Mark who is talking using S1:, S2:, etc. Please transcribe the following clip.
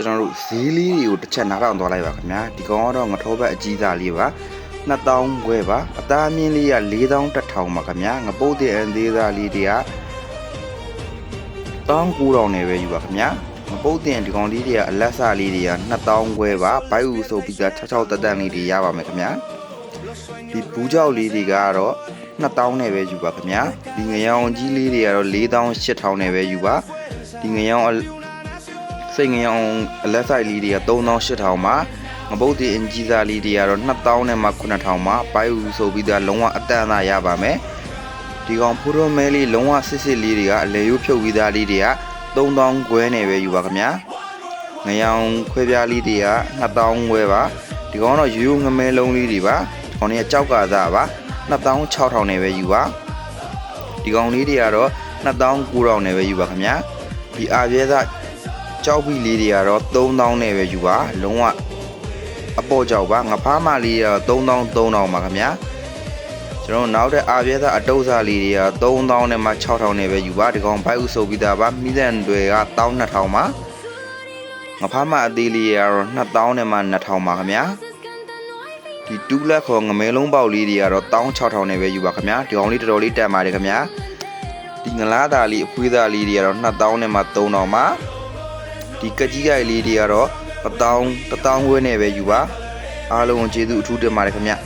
S1: ကျွန်တော်တို့ဈေးလေးတွေကိုတစ်ချက်နားထောင်သွားလိုက်ပါခင်ဗျာဒီကောင်ကတော့ငထောဘက်အကြီးသားလေးပါ2000ခွဲပါအသားမြင့်လေးက4100ပါခင်ဗျာငပုတ်တဲ့အန်သေးသားလေးတွေက19000နဲ့ပဲယူပါခင်ဗျာငပုတ်တဲ့ဒီကောင်လေးတွေကအလက်စားလေးတွေက2000ခွဲပါဘိုက်ဦးဆိုပြီးသား66တက်တန်လေးတွေရပါမယ်ခင်ဗျာဒီဘူးကြောက်လေးတွေကတော့2000နဲ့ပဲယူပါခင်ဗျာဒီငရောင်ကြီးလေးတွေကတော့4800နဲ့ပဲယူပါဒီငရောင်စိတ်ငရောင်အလက်ဆိုင်လေးတွေက3800မှာငပုတ်တီအင်ကြီးစားလေးတွေကတော့2000နဲ့မှ9000မှာဘိုက်ဦးဆိုပြီးသားလုံးဝအတန်အသာရပါမယ်ဒီကောင်ဖိုးရိုမဲလေးလုံးဝစစ်စစ်လေးတွေကအလေရိုးဖြုတ်ပြီးသားလေးတွေက3000ခွဲနဲ့ပဲယူပါခင်ဗျာငရောင်ခွဲပြားလေးတွေက2000ခွဲပါဒီကောင်တော့ရိုးငမဲလုံးလေးတွေပါဒီကောင်တွေကကြောက်ကစားပါ26000နဲ့ပဲယူပါဒီကောင်လေးတွေကတော့29000နဲ့ပဲယူပါခင်ဗျာဒီအာရဲသားကြောက်ပြီလေးတွေကတော့3000နဲ့ပဲယူပါလုံးဝအပေါ်ကြောက်ပါငဖားမလေးကတော့3000ပါခင်ဗျာကျွန်တော်နောက်တဲ့အာရဲသားအတုပ်စားလေးတွေက3000နဲ့မှ6000နဲ့ပဲယူပါဒီကောင်ဘိုက်ဥဆိုပြီးသားပါမိတဲ့တွေက12000ပါငဖားမအသေးလေးတွေကတော့2000နဲ့မှ2000ပါခင်ဗျာဒီတူးလက်ခေါ်ငမဲလုံးပေါက်လေးတွေကတော့16000နဲ့ပဲယူပါခင်ဗျာဒီကောင်လေးတော်တော်လေးတန်ပါတယ်ခင်ဗျာဒီငလားသားလေးအဖွေးသားလေးတွေကတော့2000နဲ့မှ3000ပါဒီကကြီးကိုက်လေးတွေကတော့1000ခွဲနဲ့ပဲယူပါအားလုံးကျေးဇူးအထူးတင်ပါတယ်ခင်ဗျာ